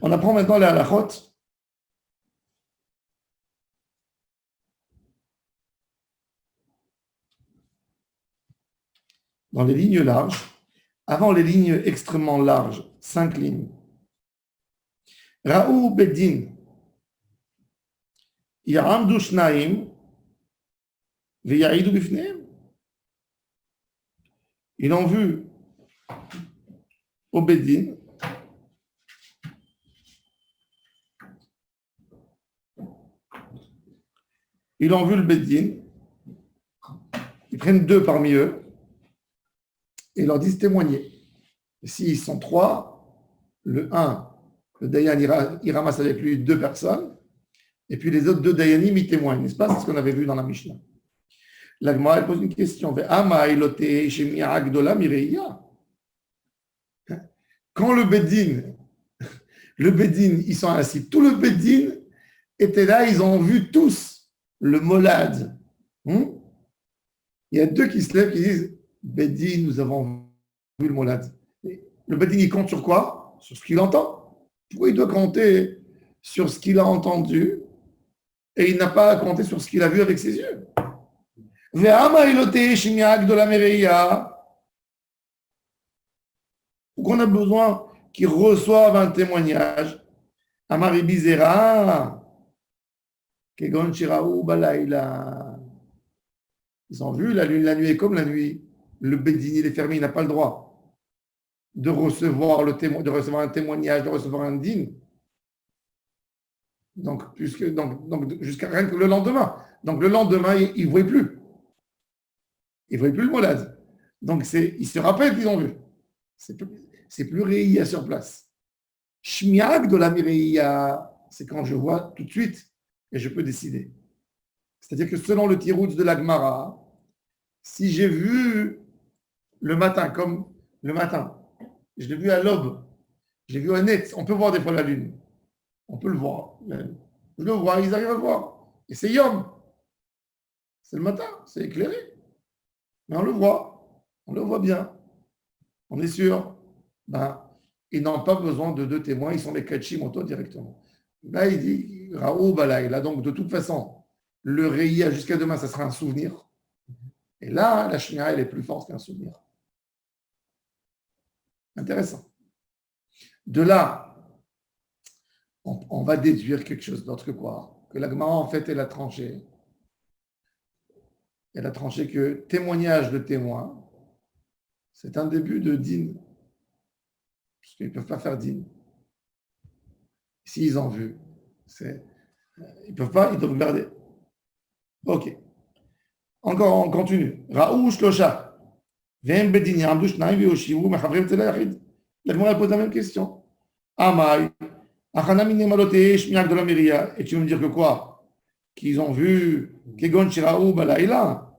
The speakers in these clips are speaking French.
On apprend maintenant les halachot. Dans les lignes larges, avant les lignes extrêmement larges, 5 lignes. Raou Bedin, Ya'amdu Shnaim, Ve'ya'idu Bifneim. Ils ont vu au Bedin, ils ont vu le Bedin, ils prennent 2 parmi eux et ils leur disent témoigner. Et s'ils sont 3, le Dayan, il ramasse avec lui 2 personnes, et puis les autres 2 Dayanim, ils témoignent, n'est-ce pas? C'est ce qu'on avait vu dans la Mishnah. La Gemara, elle pose une question. Quand le Bedin, ils sont assis, tout le Bedin était là, ils ont vu tous le molad. Il y a 2 qui se lèvent, qui disent Bedin, nous avons vu le molad. Le Bedin, il compte sur quoi? Sur ce qu'il entend. Pourquoi il doit compter sur ce qu'il a entendu et il n'a pas à compter sur ce qu'il a vu avec ses yeux? Pourquoi on a besoin qu'ils reçoivent un témoignage? Amari Bizera, Kegon Shiraou Balaïla. Ils ont vu la nuit est comme la nuit. Le Bedin, il est fermé, il n'a pas le droit de recevoir un témoignage, de recevoir un dîne. Donc, jusqu'à rien que le lendemain. Donc, le lendemain, ils ne voient plus. Ils ne voient plus le molad. Donc, ils se rappellent qu'ils ont vu. C'est plus Réia sur place. Shmiag de la Mireia, c'est quand je vois tout de suite et je peux décider. C'est-à-dire que selon le tiroutz de la Gemara, si j'ai vu le matin, comme le matin, je l'ai vu à l'aube, je l'ai vu à net, on peut voir des fois la lune. On peut le voir. Je le vois, ils arrivent à le voir. Et c'est Yom. C'est le matin, c'est éclairé. Mais on le voit bien. On est sûr. Ils n'ont pas besoin de 2 témoins, ils sont les Kachim auto directement. Là, il dit Raoub Balaïla. Donc, de toute façon, le Réia jusqu'à demain, ça sera un souvenir. Et là, la Shmira, elle est plus forte qu'un souvenir. Intéressant. De là, on va déduire quelque chose d'autre que quoi? Que la Gemara, en fait, elle a tranché. Elle a tranché que témoignage de témoin, c'est un début de dîne. Parce qu'ils ne peuvent pas faire dîne. S'ils ont vu, ils ne peuvent pas, ils doivent garder. Ok. Encore, on continue. Raou Shlosha. Vem Bedin Yamdu Shnaim Veoshivu Mechavrim Tzela Yachid. La Gemara pose la même question. Amai. Achana Mine Malote Shmiak de la Miria. Et tu veux me dire que quoi? Qu'ils ont vu Kegon Shiraou Balaïla.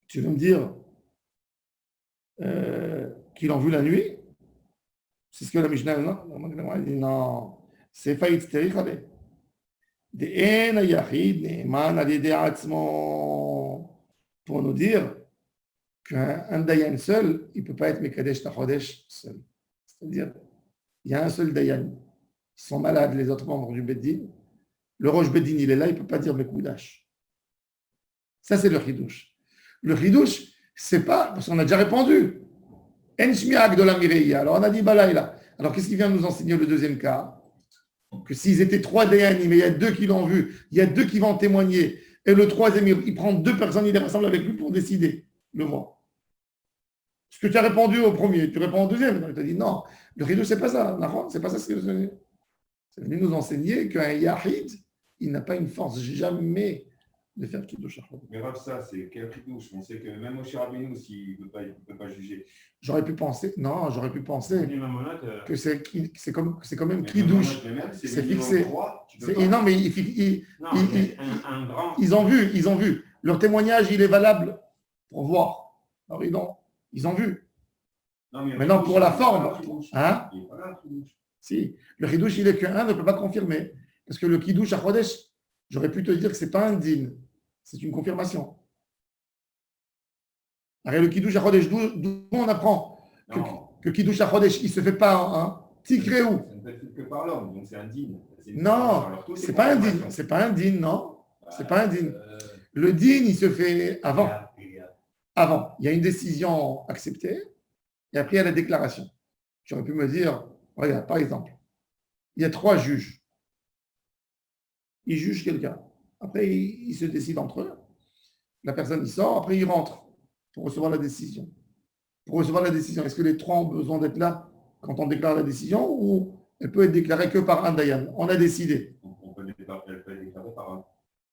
Tu veux me dire qu'ils l'ont vu la nuit? C'est ce que la Mishnah dit. Non. C'est faillite stérile. Pour nous dire qu'un Dayan seul, il ne peut pas être Mekadesh Tachodesh seul. C'est-à-dire, il y a un seul Dayan. Ils sont malades, les autres membres du Beddin. Le Rosh Beddin, il est là, il ne peut pas dire Mekoudash. Ça, c'est le Chidouche. Le Chidouche, c'est pas, parce qu'on a déjà répondu. En Shmiak de la Mireia. Alors, on a dit Balaïla. Alors, qu'est-ce qu'il vient de nous enseigner le deuxième cas? Que s'ils étaient 3 Dayanim, mais il y a 2 qui l'ont vu, il y a 2 qui vont témoigner, et le troisième, il prend 2 personnes, il les rassemble avec lui pour décider le mot. Ce que tu as répondu au premier, tu réponds au deuxième. Il t'a dit non, le Chidouche, c'est pas ça. C'est pas ça ce qu'il nous enseigné. C'est venu nous enseigner qu'un Yahid, il n'a pas une force jamais de faire Kiddush. Mais Rav, ça, c'est quel Kiddush? On sait que même Moshe Rabbeinu, s'il ne peut pas juger. J'aurais pu penser que c'est quand même Kiddush. C'est fixé. Non, mais ils ont vu. Leur témoignage, il est valable pour voir. Alors, ils ont vu. Maintenant, pour la forme, hein? Si, le Kiddush, il est qu'un ne peut pas confirmer. Parce que le Kiddush à Chodesh, j'aurais pu te dire que ce n'est pas un din, c'est une confirmation. Alors, le Kiddush à Chodesh, d'où on apprend que Kiddush à Chodesh, il ne se fait pas Tikreou. Ça ne peut être que par l'homme, donc c'est un dîne. Non, c'est pas un dîne. C'est pas un dîne, non. C'est pas un dîne. Le dîne, il se fait avant. Avant. Il y a une décision acceptée et après, il y a la déclaration. J'aurais pu me dire, regarde, par exemple, il y a 3 juges. Ils jugent quelqu'un. Après, ils se décident entre eux. La personne, il sort. Après, il rentre pour recevoir la décision. Pour recevoir la décision, est-ce que les 3 ont besoin d'être là quand on déclare la décision ou elle peut être déclarée que par un Dayan? On a décidé. On peut être déclarée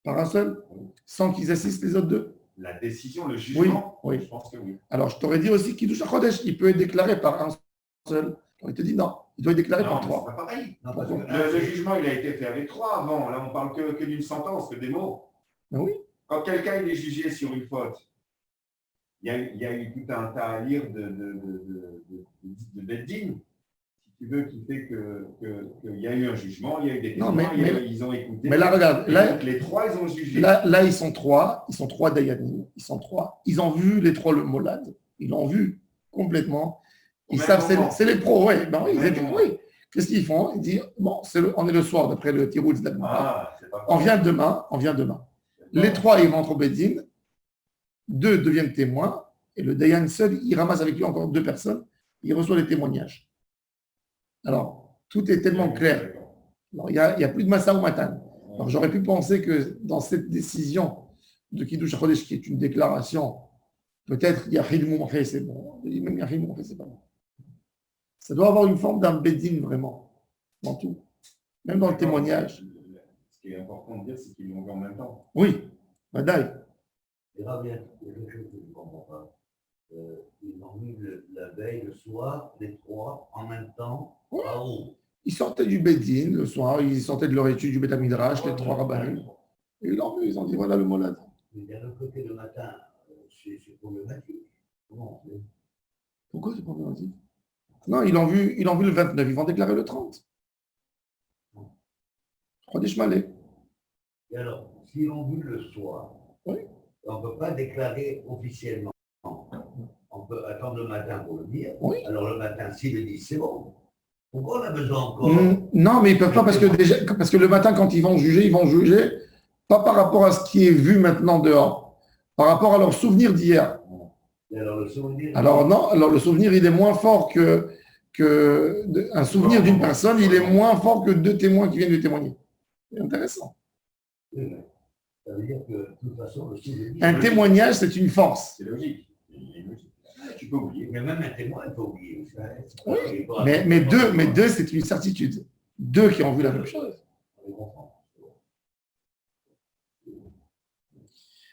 par un seul, sans qu'ils assistent les autres 2. La décision, le jugement, oui. Je pense que oui. Alors, je t'aurais dit aussi qu'il touche à Chodesh, il peut être déclaré par un seul. Il te dit non, il doit être déclaré par 3. C'est pas pareil. Non, le jugement, il a été fait avec 3 avant. Là, on parle que d'une sentence, que des mots. Ben oui. Quand quelqu'un il est jugé sur une faute, il y a eu tout un tas à lire de Beddin, si tu veux, qui fait qu'il y a eu un jugement, il y a eu des témoins, ils ont écouté. Mais là, regarde, donc les 3, ils ont jugé. Là, ils sont 3 Dayanim, ils sont 3. Ils ont vu les 3 le Molad, ils l'ont vu complètement. Ils savent, c'est les pros, ouais. Ben oui, oui. Qu'est-ce qu'ils font? Ils disent, bon, on est le soir, d'après le Tirouz d'Agmara. On vient demain. Les 3, ils rentrent au Beddin, 2 deviennent témoins, et le Dayan seul, il ramasse avec lui encore 2 personnes, il reçoit les témoignages. Alors, tout est tellement clair. Alors, il n'y a plus de Massa ou Matan. Alors, j'aurais pu penser que dans cette décision de Kiddush HaChodesh, qui est une déclaration, peut-être Yahid Moumché, c'est bon. Même Yahid Moumché, c'est pas bon. Ça doit avoir une forme d'un Beddin, vraiment, dans tout. Même dans le témoignage. Ce qui est important de dire, c'est qu'ils l'ont vu en même temps. Oui, Badaï. Il y a quelque chose que je ne comprends pas. Ils ont mis la veille, le soir, les 3 en même temps, à haut. Ils sortaient du Beddin le soir, ils sortaient de leur étude du Beth Midrash, les 3 rabbinim. Et ils l'ont vu, ils ont dit voilà le Molad. Mais d'un autre côté, le matin, c'est problématique. Comment on fait? Pourquoi c'est problématique? Non, ils l'ont vu le 29, ils vont déclarer le 30. Chodesh Malé. Et alors, s'ils l'ont vu le soir, on ne peut pas déclarer officiellement. On peut attendre le matin pour le dire. Oui. Alors le matin, s'ils le disent, c'est bon. Pourquoi on a besoin encore? Non, mais ils ne peuvent pas parce que le matin, quand ils vont juger pas par rapport à ce qui est vu maintenant dehors, par rapport à leur souvenir d'hier. Et alors le souvenir. Alors le souvenir, il est moins fort un souvenir d'une personne, il est moins fort que 2 témoins qui viennent de témoigner. C'est intéressant. Ça veut dire que, de toute façon, le souvenir. Un témoignage, c'est une force. C'est logique. Tu peux oublier. Mais même un témoin, il peut oublier. Oui, mais deux, c'est une certitude. 2 qui ont vu la même chose.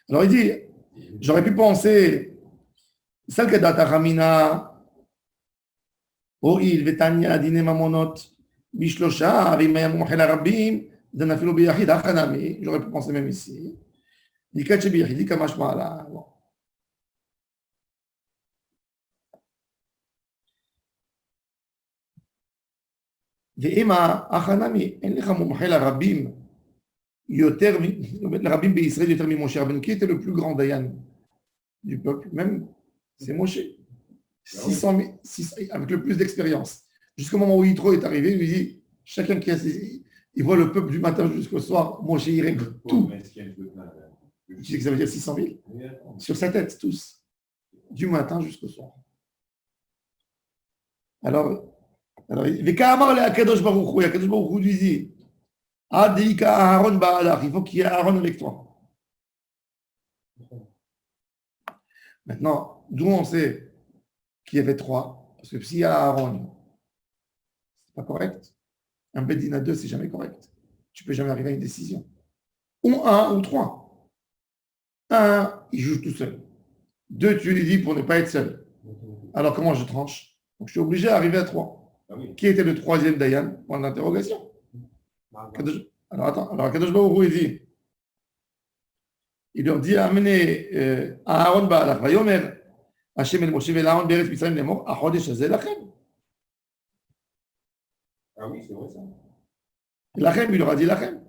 Alors il dit, j'aurais pu penser, celle que data ramina, Oil, Vetania, Dine Mamonot, Bishlosha, Avimaya Mouhel Arabim, Danafilo Biyahid, Achanami, j'aurais pu penser même ici. Dikache Biyahid, Dikamash Maala. ואמה החנמי, אין לך מומחה לרבים יותר, לרבים בישראל יותר ממשה רבנו, qui était le plus grand dayan du peuple, même c'est Moshe, 600 000, avec le plus d'expérience. Jusqu'au moment où Yitro est arrivé, il lui dit, chacun qui a saisi, il voit le peuple du matin jusqu'au soir, Moshe il règle tout. Tu sais que ça veut dire 600 000? Sur sa tête, tous, du matin jusqu'au soir. Alors, וכאמר לקדוש ברוך הוא, הקדוש ברוך הוא lui dit, עד דאיקה אהרון בעלך, il faut qu'il y ait Aaron avec toi. Maintenant, d'où on sait qu'il y avait 3? Parce que s'il y a Aaron, c'est pas correct. Un Beddin à 2, c'est jamais correct. Tu peux jamais arriver à une décision. Ou 1 ou 3. 1, il juge tout seul. 2, tu lui dis pour ne pas être seul. Alors comment je tranche? Donc je suis obligé d'arriver à 3. Ah oui. Qui était le 3e Dayan? Point d'interrogation. Alors attends, alors Kadosh Baruch Hu, il leur dit amenez Aaron Ba'alach, Vayomer Hashem el Moshe vel Aaron be'eretz Mitzrayim lemor, achodesh hazeh lachem. Ah oui, c'est vrai ça. Lachem, il leur a dit lachem.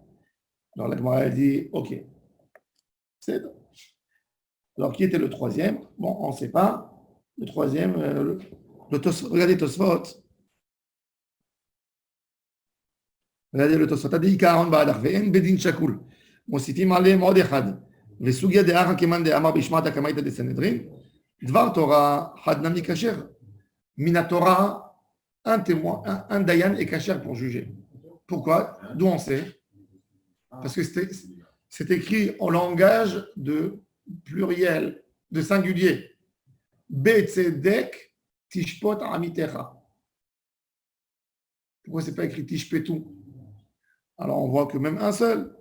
Alors la Gemara a dit ok. C'est bon. Alors qui était le 3e? Bon, on ne sait pas. Le 3e, regardez Tosfot. regardez le Tosfot, Adika Aaron Ba'adach, Ve'en Bedin Shakul, Mositim Aleim Od Echad, Ve'sugia De'acha Keman De'amar Bishmat HaKamaita de Sanhedrin, Dvar Torah Hadnami Kasher, Mina Torah, un témoin, un dayan est kasher pour juger. Pourquoi? D'où on sait? Parce que c'est écrit en langage de pluriel, de singulier. Betzedek tishpot amitecha. Pourquoi c'est pas écrit tishpetu? Alors on voit que même un seul.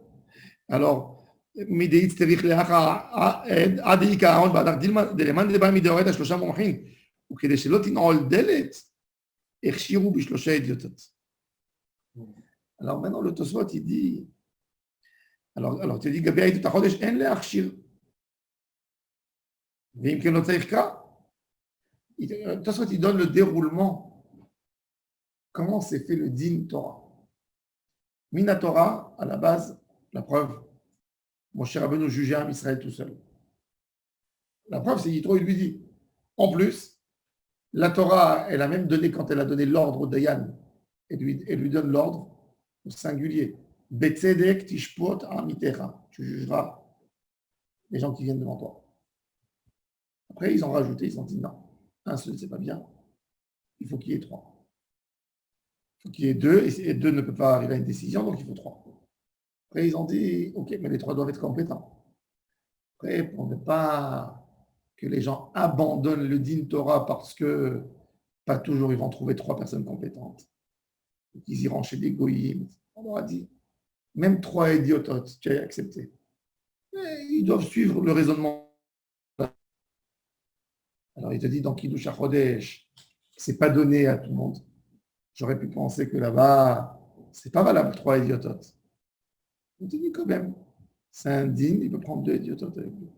Alors, mideit sterich leacha adi kaaron ba'adach dilma deleman deba mideoret ashlosha mumchin ukede shelo tin'ol delet echshiru bishlosha idiotot. Alors maintenant le Tosfot il dit alors tu dis Gabi ayit tachodesh en leachshir ve'im ken lo tzarich kra. Tosfot il donne le déroulement. Comment s'est fait le din Torah? Mina Torah, à la base, la preuve, Moshe Rabbeinu jugeait un Israël tout seul. La preuve, c'est Yitro, il lui dit. En plus, la Torah, elle a même donné, quand elle a donné l'ordre au Dayan, elle lui donne l'ordre au singulier. Betzedek tishpot amitecha. Tu jugeras les gens qui viennent devant toi. Après, ils ont rajouté, ils ont dit non, un seul, c'est pas bien. Il faut qu'il y ait trois. Il faut qu'il y ait deux, et deux ne peut pas arriver à une décision, donc il faut trois. Après, ils ont dit, ok, mais les trois doivent être compétents. Après, pour ne pas que les gens abandonnent le din Torah parce que pas toujours ils vont trouver trois personnes compétentes. Ils iront chez des goyim. On leur a dit, même trois idiototes, tu as accepté. Mais ils doivent suivre le raisonnement. Alors il te dit, dans Kiddush HaChodesh, c'est pas donné à tout le monde. J'aurais pu penser que là-bas, c'est pas valable, trois idiototes. On te dit quand même, c'est un digne, il peut prendre deux idiototes avec lui.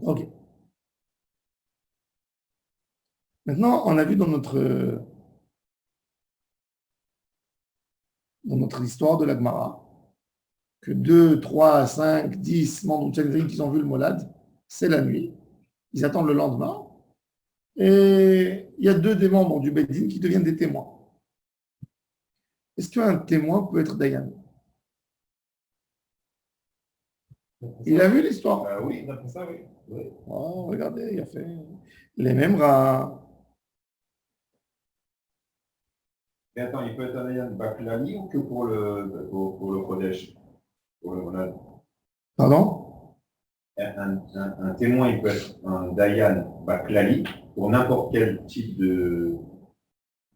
Ok. Maintenant, on a vu dans notre histoire de la Gemara que 2, 3, 5, 10 membres de Sanhedrin qui ont vu le Molad, c'est la nuit. Ils attendent le lendemain. Et il y a deux des membres du Beddin qui deviennent des témoins. Est-ce qu'un témoin peut être Dayan? Il a vu l'histoire? Oui, d'après ça, oui. Oh, regardez, il a fait les mêmes rats. Et attends, il peut être un Dayan Baklali ou que pour le Kodesh, pour le Molad? Pardon? Un témoin, il peut être un Dayan Baklali pour n'importe quel type de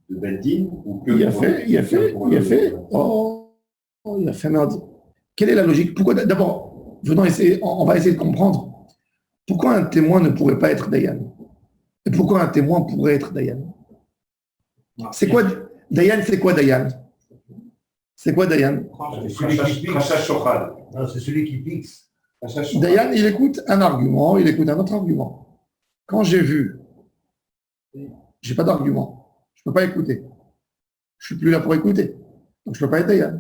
Beddin ou que il a fait. Oh, il a fait merde. Quelle est la logique? Pourquoi d'abord, venons essayer, on va essayer de comprendre pourquoi un témoin ne pourrait pas être Dayan et pourquoi un témoin pourrait être Dayan. C'est quoi Dayan? C'est quoi Dayan? C'est quoi Dayan? C'est celui qui fixe. Dayan, il écoute un argument, il écoute un autre argument. Quand j'ai vu, j'ai pas d'argument, je peux pas écouter. Je suis plus là pour écouter, donc je peux pas être Dayan.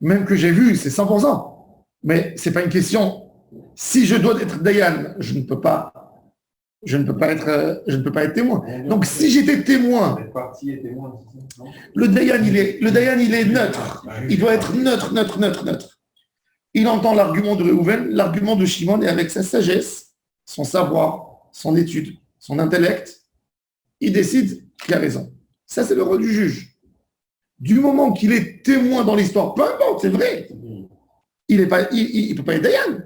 Même que j'ai vu, c'est 100%. Mais c'est pas une question. Si je dois être Dayan, je ne peux pas être témoin. Donc si j'étais témoin, le Dayan il est neutre. Il doit être neutre. Il entend l'argument de Réhouven, l'argument de Shimon, et avec sa sagesse, son savoir, son étude, son intellect, il décide qu'il a raison. Ça, c'est le rôle du juge. Du moment qu'il est témoin dans l'histoire, peu importe, c'est vrai, il ne peut pas être Dayan.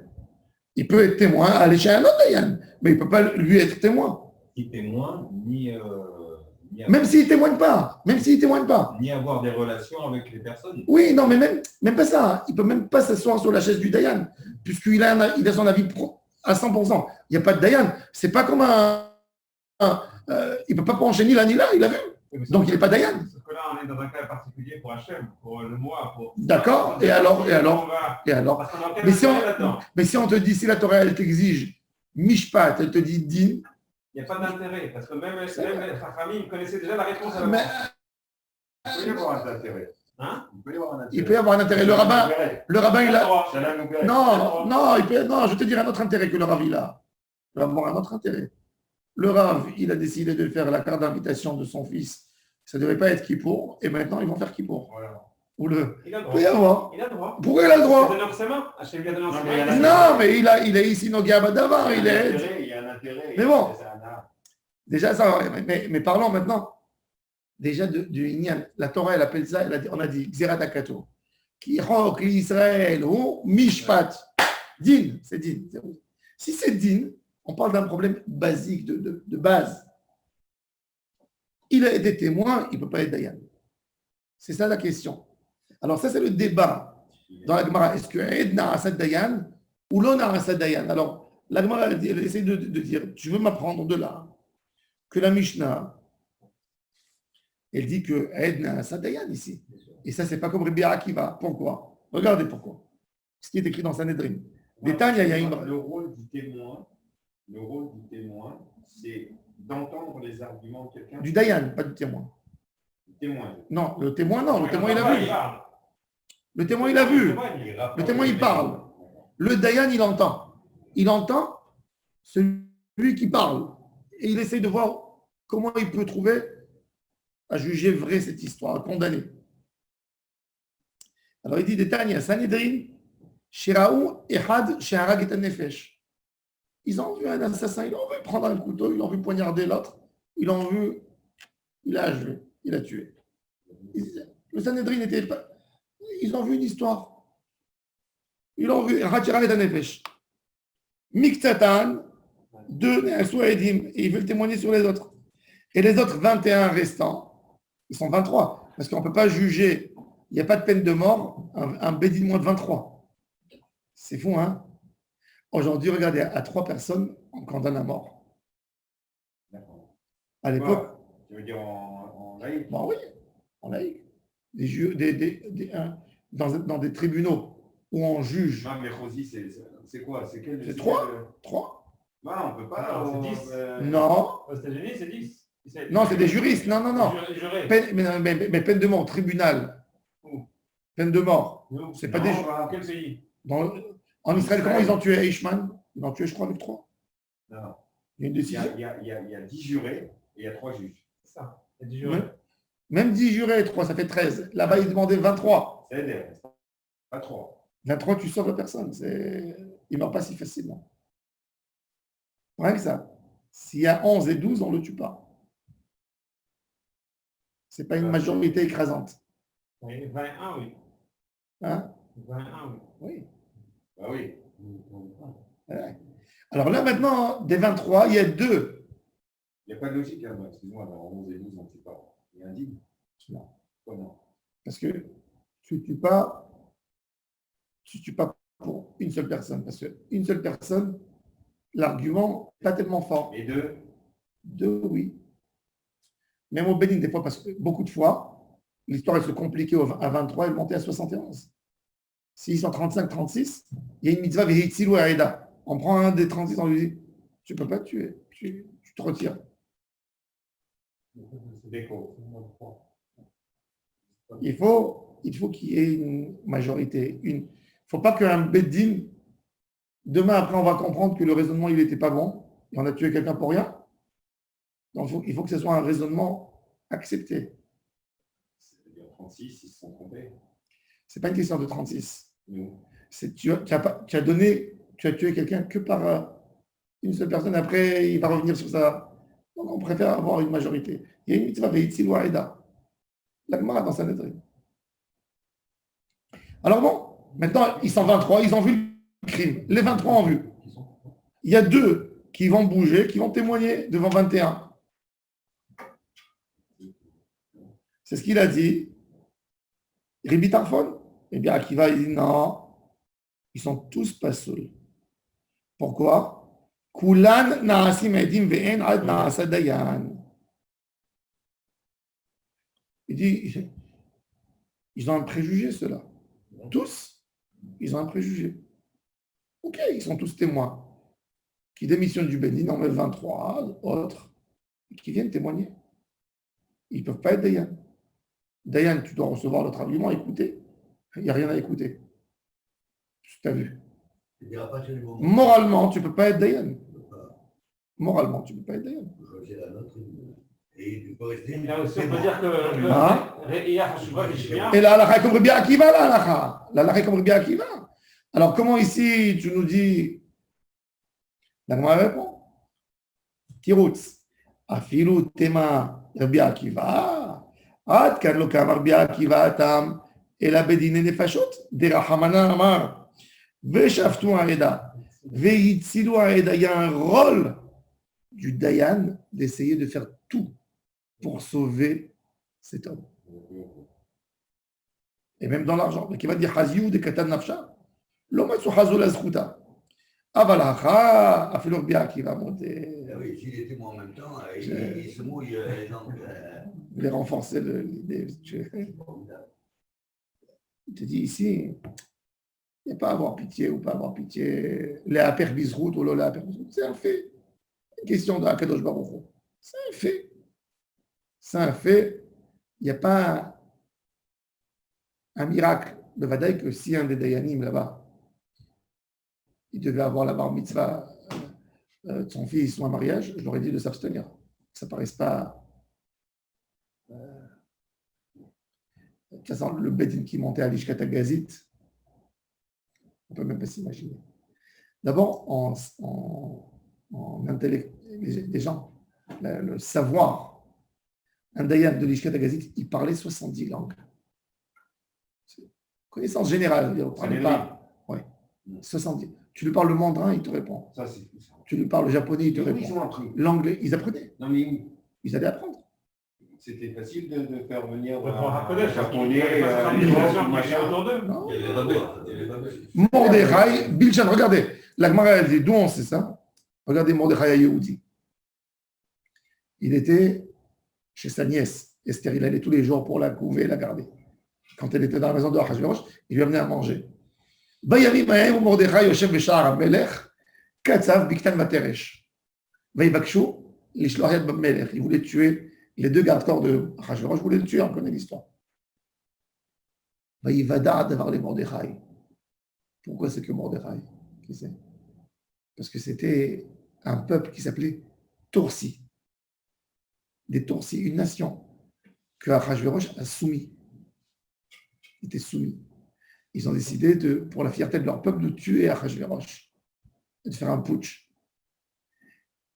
Il peut être témoin, aller chez un autre Dayan, mais il ne peut pas lui être témoin. Ni témoin, même s'il ne témoigne pas. Ni avoir des relations avec les personnes. Oui, non, mais même pas ça. Il ne peut même pas s'asseoir sur la chaise du Dayan, puisqu'il a son avis à 100%. Il n'y a pas de Dayan. C'est pas comme il ne peut pas pencher ni là ni là, il a vu. Donc il n'est pas Dayan. Parce que là, on est dans un cas particulier pour Hachem, pour le mois. D'accord, et alors mais si on te dit, si la Torah, elle t'exige Mishpat, elle te dit Din. Il n'y a pas d'intérêt, parce que même sa famille connaissait déjà la réponse à la question. Il peut y avoir un intérêt. Il peut y avoir un intérêt. Le rabbin, il a. Non, je te dirais un autre intérêt que le rabbin, il a. Il va avoir un autre intérêt. Le Rav, il a décidé de faire la carte d'invitation de son fils. Ça ne devait pas être Kippour, et maintenant ils vont faire Kippour. Voilà. Ou le... Il a le peut y droit. avoir. Il a le droit. Pourquoi il a le Il a droit? donné sa main. Hachem lui a donné sa Non, mais il y a main. Non, mais il est ici Nogia Badavar, il est. Il y a un intérêt. Mais bon. C'est un art. Déjà, ça, mais parlons maintenant. Déjà du Inyan. La Torah, elle appelle ça, on a dit, Xerat Akato. Qui rock l'Israël ou Mishpat. Din, c'est Din. Si c'est Din, on parle d'un problème basique, de base. Il a été témoin, il ne peut pas être Dayan. C'est ça la question. Alors, ça, c'est le débat dans la Gemara. Est-ce que Aed Narasad Dayan ou l'on Narasad Dayan? Alors, la Gemara, elle essaie de dire, tu veux m'apprendre de là que la Mishnah, elle dit que Aed Narasad Dayan ici. Et ça, c'est pas comme Rabbi Akiva. Pourquoi? Regardez pourquoi. Ce qui est écrit dans Sanhedrin. Détail, il y a une... Le rôle du témoin, c'est d'entendre les arguments de quelqu'un. Du Dayan, pas du témoin. Du témoin. Non, le témoin, non. Le témoin, il a vu. parle. Le témoin, il a vu. Le témoin, il parle. Le Dayan, il entend. Il entend celui qui parle. Et il essaie de voir comment il peut trouver à juger vrai cette histoire, à condamner. Alors il dit Détail, Sanhedrin, Shiraou, Ehad, Sheharag et Nefesh. Ils ont vu un assassin, ils ont vu prendre un couteau, ils ont vu poignarder l'autre, ils l'ont vu, il a achevé, il a tué. Le Sanhedrin n'était pas. Ils ont vu une histoire. Ils ont vu Sheharag et Nefesh. Miktatan, deux Souedim, et ils veulent témoigner sur les autres. Et les autres 21 restants, ils sont 23, parce qu'on ne peut pas juger, il n'y a pas de peine de mort, un bédine moins de 23. C'est fou, hein? Aujourd'hui, regardez, à 3 personnes, on condamne à mort. D'accord. À l'époque, Tu veux dire en laïc? bon, oui, en laïc. Dans des tribunaux où on juge. Non, mais Rosie, c'est quoi? C'est quel? C'est 3. 3. Non, on peut pas. Non, c'est 10. Non. Aux États-Unis, c'est 10. Non, c'est des juristes. Non. Juré. Mais peine de mort au tribunal. Où? Peine de mort. Où? C'est pas Non, des Dans quel pays? En Israël, comment ils ont tué Eichmann? Ils l'ont tué, je crois, avec 3. Non. Il y a une Il y décision. a 10 jurés et il y a 3 juges. C'est ça. Il y a du juré. Même 10 jurés et 3, ça fait 13. Là-bas, ils demandaient 23. C'est pas 3. 23, tu sauves la personne. Il ne meurt pas si facilement. Rien que ça. S'il y a 11 et 12, on ne le tue pas. Ce n'est pas une majorité écrasante. Oui, 21, oui. Hein? 21, oui. Oui. Bah oui. Ouais. Alors là, maintenant, des 23, il y a 2. Il n'y a pas de logique, hein. Excuse-moi, dans 11 et 12, on ne sait pas. Il y a un digne. Non. Comment? Parce que tu ne tues pas pour une seule personne. Parce qu'une seule personne, l'argument n'est pas tellement fort. Et 2? 2, oui. Même au Bénin, des fois, parce que beaucoup de fois, l'histoire elle se compliquait à 23 et elle montait à 71. S'ils sont 35, 36, il y a une mitzvah vehitzilu aida. On prend un des 36, on lui dit tu ne peux pas te tuer, tu te retires. Déco. Il faut qu'il y ait une majorité. Il ne faut pas qu'un Beddin, demain après, on va comprendre que le raisonnement, il n'était pas bon, et on a tué quelqu'un pour rien. Donc, il faut que ce soit un raisonnement accepté. C'est-à-dire 36, ils se sont trompés. Ce n'est pas une question de 36. Nous. Tu as tué quelqu'un que par une seule personne, après, il va revenir sur ça. Donc, on préfère avoir une majorité. Il y a une mitzvah ve'itzil wa'ida. La Gemara dans Sanhedrin. Alors bon, maintenant, ils sont 23, ils ont vu le crime. Les 23 ont vu. Il y a 2 qui vont bouger, qui vont témoigner devant 21. C'est ce qu'il a dit. Ribi Tarfon. Eh bien, Akiva, il dit non, ils sont tous pas seuls. Pourquoi? Kulan na'asim edim ve'en ad na'asa dayan. Il dit, ils ont un préjugé, ceux-là. Tous, ils ont un préjugé. Ok, ils sont tous témoins. Qui démissionnent du Bénin, en met 23 autres, qui viennent témoigner. Ils ne peuvent pas être Dayan. Dayan, tu dois recevoir notre argument, écouter. Il n'y a rien à écouter. Tu as vu. Moralement, tu ne peux pas être Dayan. Moralement, tu ne peux pas être Dayan. C'est la nôtre. Et tu peux rester. Là aussi, on peut dire que Ah. hier, je vois que je viens. Et la halakha est comme Rabbi Akiva, la halakha. La halakha est comme Rabbi Akiva. Alors, comment ici, tu nous dis. La Gemara répond. Tiroutz. Afilu tema Rabbi Akiva. Ad kan lo kam Rabbi Akiva tam. El abedine nefashot. Derachamana amar. Veshaftu ha'eda. Veitzilu ha'eda. Il y a un rôle du Dayan d'essayer de faire tout pour sauver cet homme. Et même dans l'argent. Donc il va dire Haziou de Katan Nafsha. L'homme sur Hazou la Zrouta. Avalacha, Afilor Bia qui va monter. Ah oui, s'il était moi en même temps, il se mouille les dents. Vous voulez renforcer l'idée. Il te dit ici, il n'y a pas à avoir pitié ou pas avoir pitié. Léa Perbizrout ou Lola Perbizrout. C'est un fait. Une question de Akadosh Baruch Hu. C'est un fait. C'est un fait. Il n'y a pas un miracle de Vadaï que si un des Dayanim là-bas, il devait avoir la bar mitzvah de son fils ou un mariage, je leur ai dit de s'abstenir. Ça ne paraisse pas. De toute façon, le Bedin qui montait à l'Ishkata Gazit, on ne peut même pas s'imaginer. D'abord, en intellect, les gens, le savoir, un Dayan de l'Ishkata Gazit, il parlait 70 langues. Connaissance générale, on ne parlait pas. Oui, 70. Tu lui parles le mandarin, il te répond. Ça, c'est tout ça. Tu lui parles le japonais, il te Oui, ils répond. ont appris. L'anglais, ils apprenaient. Non, mais où? Ils allaient apprendre. C'était facile de faire venir On peut rappeler, un japonais, machin autour d'eux. Non. Il y avait les rabais. Mordechai, Bilchan, regardez. La Gemara, elle dit, d'où on sait ça? Regardez Mordechai à Yehudi. Il était chez sa nièce, Esther. Il allait tous les jours pour la couver et la garder. Quand elle était dans la maison de Achashverosh, il lui amenait à manger. Bayamim Ma'em Mordechai Yoshem Beshar Amelech Katzav Biktan Materesh. Vaïbakshu Lishloach Yad Melech. Il voulait tuer les deux gardes-corps de Achashverosh. Il voulait le tuer, on connaît l'histoire. Vaïvada d'avoir les Mordechai. Pourquoi c'est que Mordechai? Qui c'est? Parce que c'était un peuple qui s'appelait Torsi. Des Torsi, une nation que Achashverosh a soumis. Ils étaient soumis. Ils ont décidé, pour la fierté de leur peuple, de tuer Achashverosh, de faire un putsch.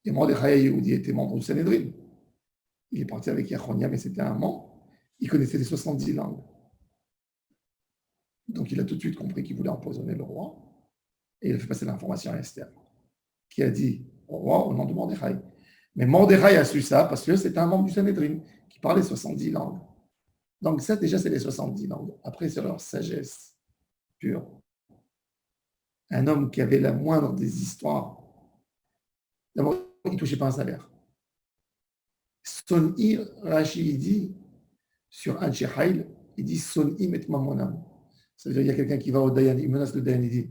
Et Mordechai Yehudi était membre du Sanhedrin. Il est parti avec Yechonia, mais c'était un membre. Il connaissait les 70 langues. Donc il a tout de suite compris qu'il voulait empoisonner le roi. Et il a fait passer l'information à Esther, qui a dit au roi au nom de Mordechai. Mais Mordechai a su ça parce que c'était un membre du Sanhedrin qui parlait 70 langues. Donc ça, déjà, c'est les 70 langues. Après, c'est leur sagesse pure. Un homme qui avait la moindre des histoires. D'abord, il ne touchait pas un salaire. Son'i, Rashi dit, sur Anchehaïl, il dit Son'i met mamonam. Ça veut dire qu'il y a quelqu'un qui va au Dayan, il menace le Dayan, il dit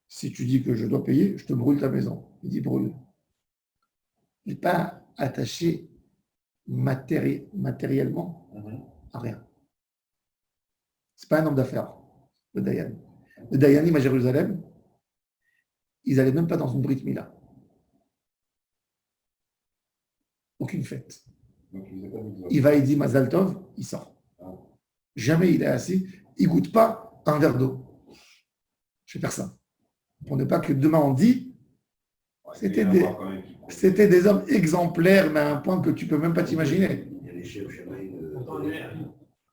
si tu dis que je dois payer, je te brûle ta maison. Il dit brûle. Il n'est pas attaché matériellement à rien. Ce n'est pas un homme d'affaires, le Dayan. Le Dayanim à Jérusalem, ils n'allaient même pas dans une Brit Mila. Aucune fête. Il va, il dit Mazal Tov, il sort. Jamais il est assis, il ne goûte pas un verre d'eau. Chez personne. Pour ne pas que demain on dit, c'était des hommes exemplaires, mais à un point que tu ne peux même pas t'imaginer. Il y a les chefs Shamaï de.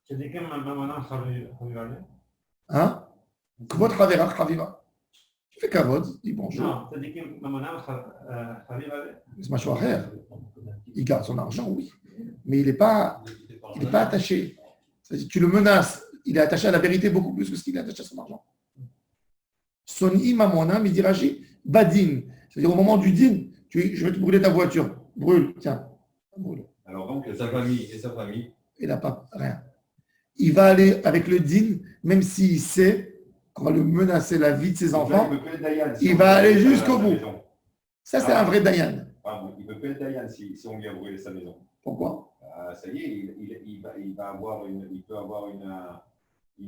C'est des cas maintenant, ça va. Hein? Kvod Chavera, Chaviva. Tu fais Kavod, dis bonjour. Non, c'est des cas maintenant, ça va. C'est Machou Acher. Il garde son argent, oui. Mais il n'est pas attaché. C'est-à-dire, tu le menaces, il est attaché à la vérité beaucoup plus que ce qu'il est attaché à son argent. Son imamona, il dit Rashi, badin. C'est-à-dire au moment du din, je vais te brûler ta voiture. Brûle, tiens. Brûle. Alors donc, sa famille. Il n'a pas rien. Il va aller avec le din, même s'il sait qu'on va le menacer la vie de ses enfants. Il va aller jusqu'au bout. Ça, c'est un vrai Dayan. Il ne peut pas être Dayan si on lui a brûlé sa maison. Pourquoi? Ça y est, il peut avoir une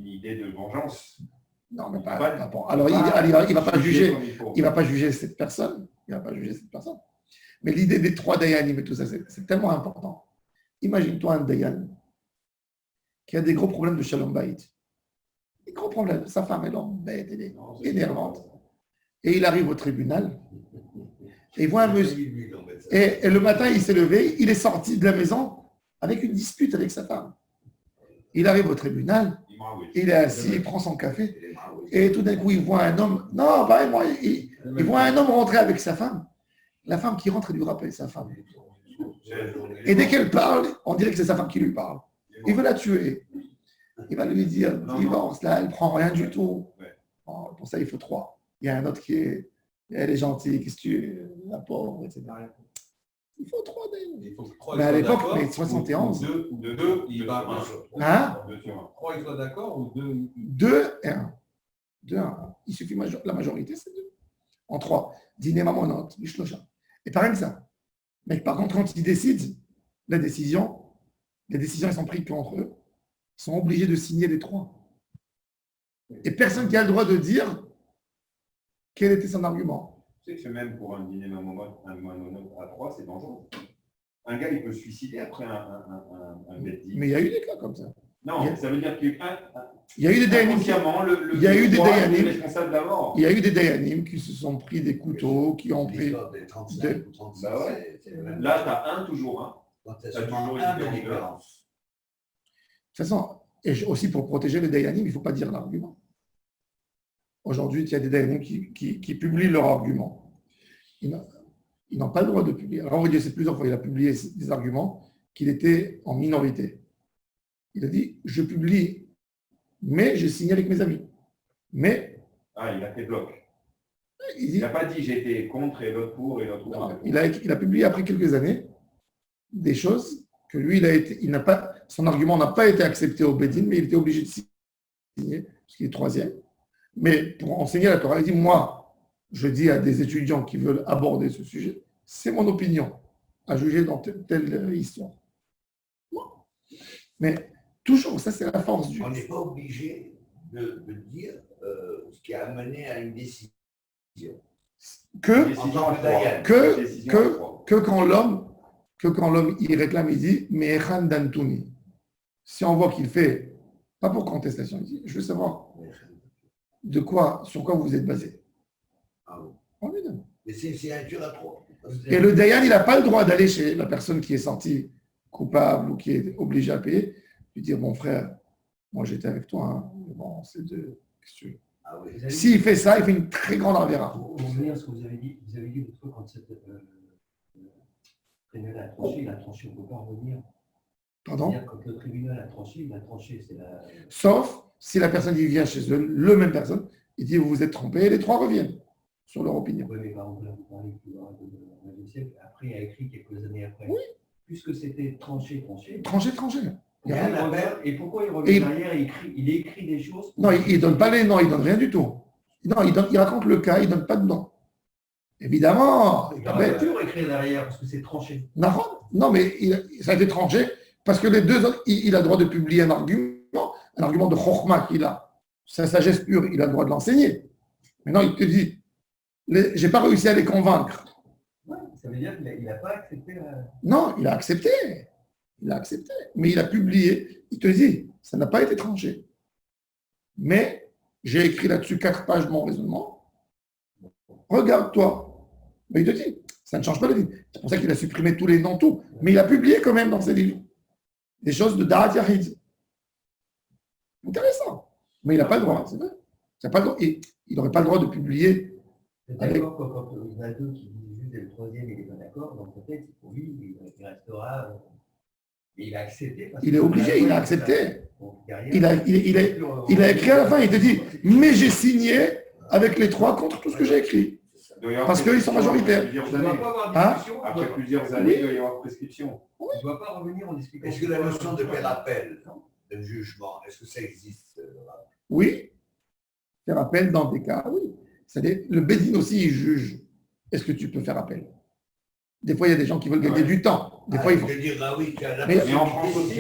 idée de vengeance. Non, mais pas bon. Alors, il ne va pas juger. Il va pas juger cette personne. Mais l'idée des 3 dayanim et tout ça, c'est tellement important. Imagine-toi un dayan qui a des gros problèmes de shalom bayit. Des gros problèmes. Sa femme est l'embête, elle est énervante. Et il arrive au tribunal et il voit un monsieur. Et le matin, il s'est levé, il est sorti de la maison avec une dispute avec sa femme. Il arrive au tribunal, il est assis, il prend son café, et tout d'un coup, il voit un homme. Non, pareil, il voit un homme rentrer avec sa femme. La femme qui rentre, elle lui rappelle sa femme. Et dès qu'elle parle, on dirait que c'est sa femme qui lui parle. Il veut la tuer. Il va lui dire, divorce, là, elle ne prend rien du tout. Bon, pour ça, il faut 3. Il y a un autre elle est gentille, qu'est-ce que tu la pauvre, etc. Il faut 3 dayanim. Mais à l'époque, mais 71. De 2, il va un. Hein 3, il soit d'accord ou 2 2 et 1. 2 et 1. Il suffit, la majorité, c'est 2. En 3. Dîner mamonot, mishlocha. Et pareil que ça. Mais par contre, quand ils décident, les décisions, elles sont prises qu'entre eux. Ils sont obligés de signer les 3. Et personne qui a le droit de dire quel était son argument. Tu sais que même pour un dîner mamonot à 3, c'est dangereux. Un gars, il peut se suicider après un bêtise. Mais il y a eu des cas comme ça. Non, ça veut dire qu'il y a eu des dayanim. Il y a eu des dayanim responsables de la mort. Il y a eu des dayanim qui se sont pris des couteaux, qui ont pris. Bah ouais. Là, tu as un toujours un. Tu as toujours une différence. De toute façon, et aussi pour protéger les dayanim, il ne faut pas dire l'argument. Aujourd'hui, il y a des dayanim qui publient leur argument. Ils n'ont pas le droit de publier. Alors, on va dire, c'est plusieurs fois, il a publié des arguments qu'il était en minorité. Il a dit, je publie, mais j'ai signé avec mes amis. Mais... Ah, il a fait bloc. Il n'a pas dit j'étais contre et l'autre pour et l'autre contre. Il a publié après quelques années des choses que lui, son argument n'a pas été accepté au Bédine, mais il était obligé de signer, parce qu'il est 3e. Mais pour enseigner la Torah, il dit, moi, je dis à des étudiants qui veulent aborder ce sujet, c'est mon opinion, à juger dans telle histoire. Mais toujours, ça c'est la force du... On n'est pas obligé de dire ce qui a amené à une décision. Que quand l'homme il réclame, il dit, mais Echan Dantouni. Si on voit qu'il fait, pas pour contestation, il dit, je veux savoir sur quoi vous êtes basé. Ah oui. On lui donne. Mais c'est un dur à 3. Et le Dayan, il n'a pas le droit d'aller chez la personne qui est sentie coupable ou qui est obligée à payer, lui dire, mon frère, moi j'étais avec toi, hein. Bon, c'est de... Ah oui. S'il fait ça, il fait une très grande avéra. Pour revenir à ce que vous avez dit l'autre fois, quand cette tribunal a tranché, on ne peut pas revenir. Pardon? Quand le tribunal a tranché, c'est la... Sauf si la personne qui vient chez eux, le même personne, il dit, vous vous êtes trompé, et les 3 reviennent sur leur opinion. Oui, mais par exemple, là, vous parlez du siècle, après, il a écrit quelques années après. Oui. Puisque c'était tranché. Et pourquoi il revient derrière et il écrit des choses? Non, il ne donne pas les noms, il ne donne rien du tout. Non, il raconte le cas, il ne donne pas de nom. Évidemment. Il aurait pu écrire derrière parce que c'est tranché. Non, mais ça a été tranché parce que les deux autres, il a le droit de publier un argument de chokhmah qu'il a. Sa sagesse pure, il a le droit de l'enseigner. Maintenant, il te dit, je n'ai pas réussi à les convaincre. Ouais, ça veut dire qu'il n'a pas accepté Non, il a accepté. Mais il a publié. Il te dit, ça n'a pas été tranché. Mais j'ai écrit là-dessus 4 pages de mon raisonnement. Regarde-toi. Mais il te dit, ça ne change pas le livre. C'est pour ça qu'il a supprimé tous les noms, tout. Mais il a publié quand même dans ses livres des choses de Da'at Yahid. Intéressant. Mais il n'a pas le droit, c'est vrai. Il n'aurait pas le droit de publier. D'accord, quand il y en a deux qui disent juste le 3e, il n'est pas d'accord, donc peut-être c'est pour lui, il restera. Et il a accepté. Il est obligé, il a accepté. Il a écrit à la fin, il te dit, mais j'ai signé avec les 3 contre tout ce que j'ai écrit. Parce qu'ils sont majoritaires. Après plusieurs années, il doit y avoir prescription. Il ne doit pas revenir en discutant. Est-ce que la notion de faire appel d'un jugement, est-ce que ça existe? Oui. Faire appel dans des cas, oui. C'est-à-dire, le Bédine aussi, il juge. Est-ce que tu peux faire appel? Des fois, il y a des gens qui veulent gagner du temps. Des fois, il faut...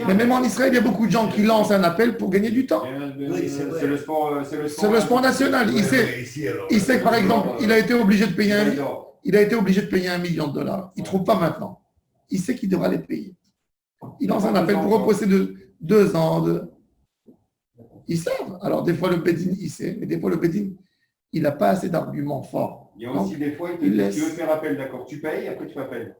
Mais même en Israël, il y a beaucoup de gens qui lancent un appel pour gagner du temps. C'est le sport national. Il sait que, par exemple, il a été obligé de payer il a été obligé de payer $1 million. Il ne trouve pas maintenant. Il sait qu'il devra les payer. Il lance un appel pour repousser de 2 ans. Ils savent. Alors, des fois, le Bedin, il sait, mais des fois, le Bedin, il n'a pas assez d'arguments forts. Il y a aussi des fois, il te dit, tu veux faire appel, d'accord, tu payes, après tu fais appel.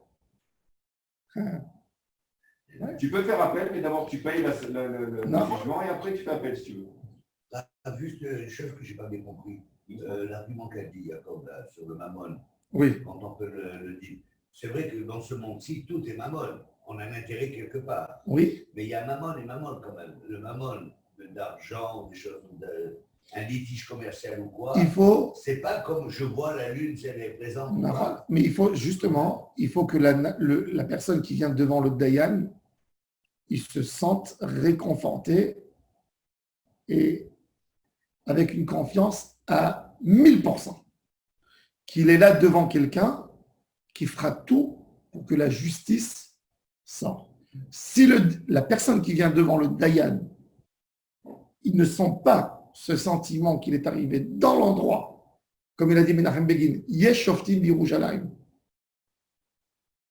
Ouais. Tu peux faire appel, mais d'abord tu payes le jugement et après tu fais appel si tu veux. Juste une chose que je n'ai pas bien compris. L'argument qu'a dit Jacob là, sur le mammon, Oui. quand on peut le dire. C'est vrai que dans ce monde-ci, tout est mammon. On a un intérêt quelque part. Oui. Mais il y a mammon et mammon quand même. Le mammon d'argent, des choses, un litige commercial ou quoi. Il faut. C'est pas comme je vois la lune, si elle est présente. Non, mais il faut justement, il faut que la personne qui vient devant le Dayan, il se sente réconforté et avec une confiance à 1000%. Qu'il est là devant quelqu'un qui fera tout pour que la justice sorte. Si la personne qui vient devant le Dayan, il ne sent pas ce sentiment qu'il est arrivé dans l'endroit, comme il a dit Menachem Begin, Yesh Shoftim Yerushalayim.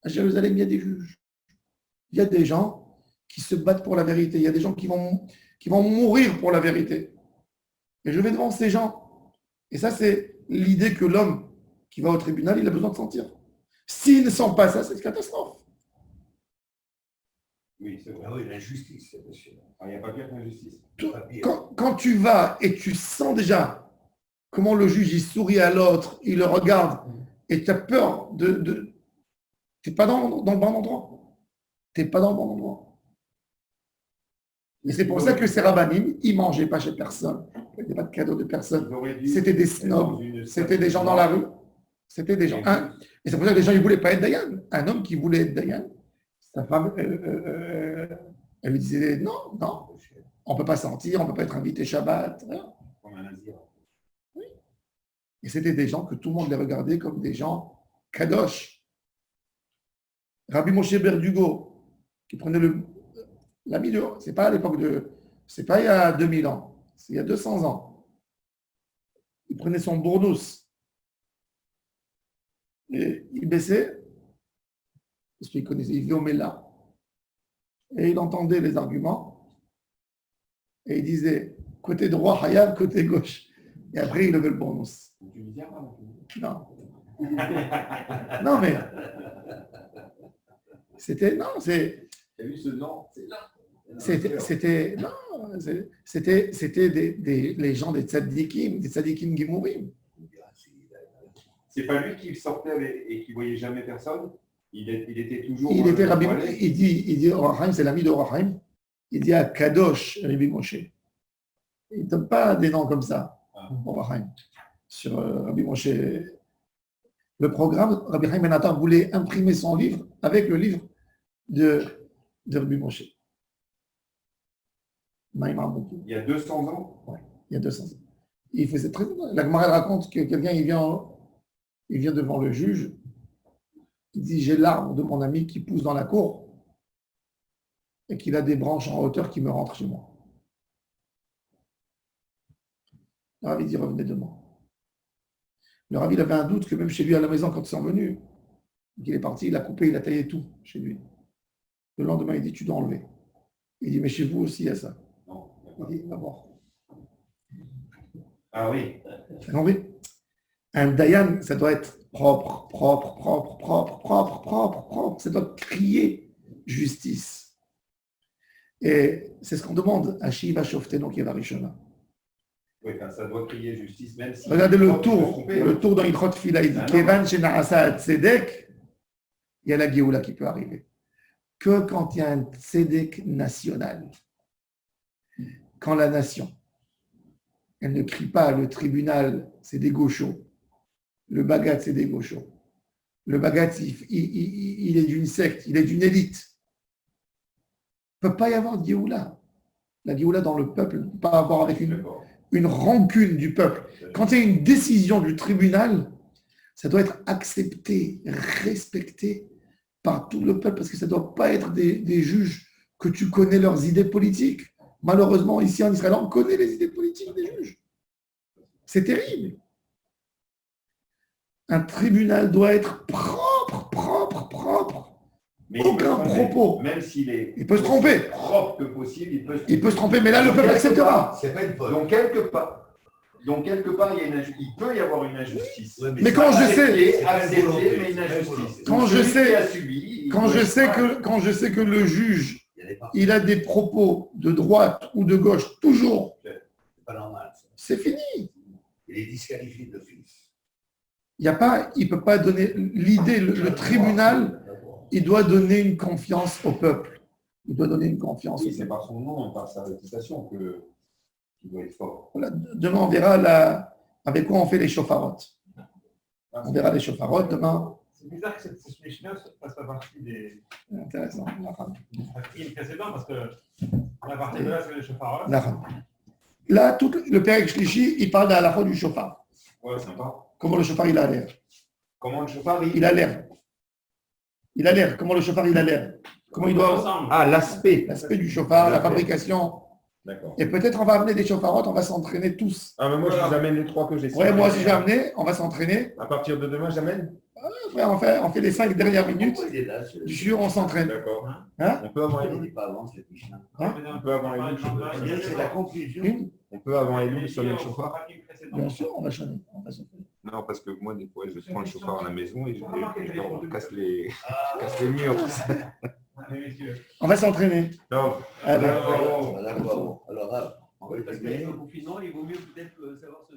À Jérusalem, il y a des juges. Il y a des gens qui se battent pour la vérité. Il y a des gens qui vont mourir pour la vérité. Et je vais devant ces gens. Et ça, c'est l'idée que l'homme qui va au tribunal, il a besoin de sentir. S'il ne sent pas ça, c'est une catastrophe. Oui, c'est vrai. Ah oui, l'injustice, c'est monsieur. Il n'y a pas pire que l'injustice. Quand tu vas et tu sens déjà comment le juge, il sourit à l'autre, il le regarde, et tu as peur de tu n'es pas dans le bon endroit. Tu n'es pas dans le bon endroit. Et c'est pour ça que ces rabbinim, ils ne mangeaient pas chez personne. Il n'y avait pas de cadeaux de personne. C'était des snobs. C'était des gens dans la rue. C'était des gens. Et c'est pour ça que les gens ne voulaient pas être Dayan. Un homme qui voulait être Dayan, sa femme, elle lui disait non, on ne peut pas sortir, on ne peut pas être invité Shabbat. Rien. Oui. Et c'était des gens que tout le monde les regardait comme des gens kadosh. Rabbi Moshe Berdugo, qui prenait l'ami de. C'est pas à l'époque c'est pas il y a 2000 ans, c'est il y a 200 ans. Il prenait son bournous et il baissait, parce qu'il connaissait, il vivait au Mela, et il entendait les arguments, et il disait côté droit, Hayab, côté gauche. Et après, il levait le bournous. Non. Non, mais. C'était. Non, c'est. Tu as vu ce nom? C'est là. C'était les gens des tzadikim Gimourim. C'est pas lui qui sortait et qui voyait jamais personne. Il était toujours. Il était Rabbi. Il dit Orachaim, c'est l'ami de Orachaim. Il dit à Kadosh Rabbi Moshe. Il ne donne pas des noms comme ça. Orachaim. Sur Rabbi Moshe. Le programme, Rabbi Chaim Ben Attar voulait imprimer son livre avec le livre de Rabbi Moshe. Il y a 200 ans? Oui, il y a 200 ans. Il faisait très bien. La Gemara raconte que quelqu'un, il vient devant le juge, il dit, j'ai l'arbre de mon ami qui pousse dans la cour et qu'il a des branches en hauteur qui me rentrent chez moi. Le Rav, il dit, revenez demain. Le Rav, il avait un doute que même chez lui à la maison, quand ils sont venus, il est parti, il a coupé, il a taillé tout chez lui. Le lendemain, il dit, tu dois enlever. Il dit, mais chez vous aussi, il y a ça. Il dit, d'abord. Ah oui. Oui. Un Dayan, ça doit être propre. Ça doit crier justice. Et c'est ce qu'on demande à Shiva Shofte, donc Yeva Rishona. Oui, ça doit crier justice, même si. Regardez le tour dans Ilchot Fila, il dit Kevan Shena'asa Tzedek, il y a la Géoula qui peut arriver. Que quand il y a un Tzedek national, quand la nation, elle ne crie pas le tribunal, c'est des gauchos, le Bagat, c'est des gauchos. Le Bagat, il est d'une secte, il est d'une élite. Il ne peut pas y avoir de Géoula. La Géoula dans le peuple ne peut pas avoir avec une rancune du peuple. Quand il y a une décision du tribunal, ça doit être accepté, respecté par tout le peuple, parce que ça ne doit pas être des juges que tu connais leurs idées politiques. Malheureusement, ici en Israël, on connaît les idées politiques des juges. C'est terrible. Un tribunal doit être propre, propre, propre. Mais il peut Aucun se tromper. propos. Même s'il est Il peut se tromper. aussi propre que possible, il peut se Il peut se tromper, mais là, le peuple acceptera. C'est pas une faute. Donc, quelque part, il peut y avoir une injustice. Ouais, Mais quand je sais, Accepter, mais une injustice. Quand Donc, je celui sais- qui a subi, il quand doit je être sais que le juge, il y a des parties, il a des propos de droite ou de gauche, toujours, c'est pas normal. Ça. c'est fini. Il est disqualifié d'office. Il ne peut pas donner l'idée, le tribunal, il doit donner une confiance au peuple. Il doit donner une confiance au Oui, c'est peuple. par son nom et par sa réputation qu'il doit être fort. Voilà. Demain, on verra avec quoi on fait les chauffarottes. On verra les chauffarottes demain. C'est bizarre que cette Mishnah fasse pas partie des Intéressant. parties précédentes parce que la partie de là, c'est les chauffarots. Là, tout le Père Shlishi, il parle à la fois du chauffard. Ouais, sympa. Comment le chauffard, il a l'air. Comment le chauffard, Il a l'air. Il a l'air. Comment le chauffard, il a l'air. Comment il doit. ensemble. Ah, l'aspect. L'aspect du chauffard, la fabrication. D'accord. Et peut-être on va amener des chauffarottes, on va s'entraîner tous. Ah, mais moi, je vous amène les trois que j'ai. Ouais, moi aussi j'ai amené, on va s'entraîner. À partir de demain, j'amène. Ouais, on fait les 5 dernières minutes. Pourquoi il est là, Du jour, on s'entraîne. D'accord. Hein? On peut avant Pourquoi il Elul. n'est pas avant cette Mishnah On peut avant Elul. C'est la conclusion. On peut avant Elul sonner le chauffard. Bien sûr, on va sonner. On va sonner. Non, parce que moi, des fois, je prends le chauffard à la maison et je casse les murs. On va s'entraîner. Donc, Allez. D'accord. Alors, Parce que le confinement, il vaut mieux peut-être savoir se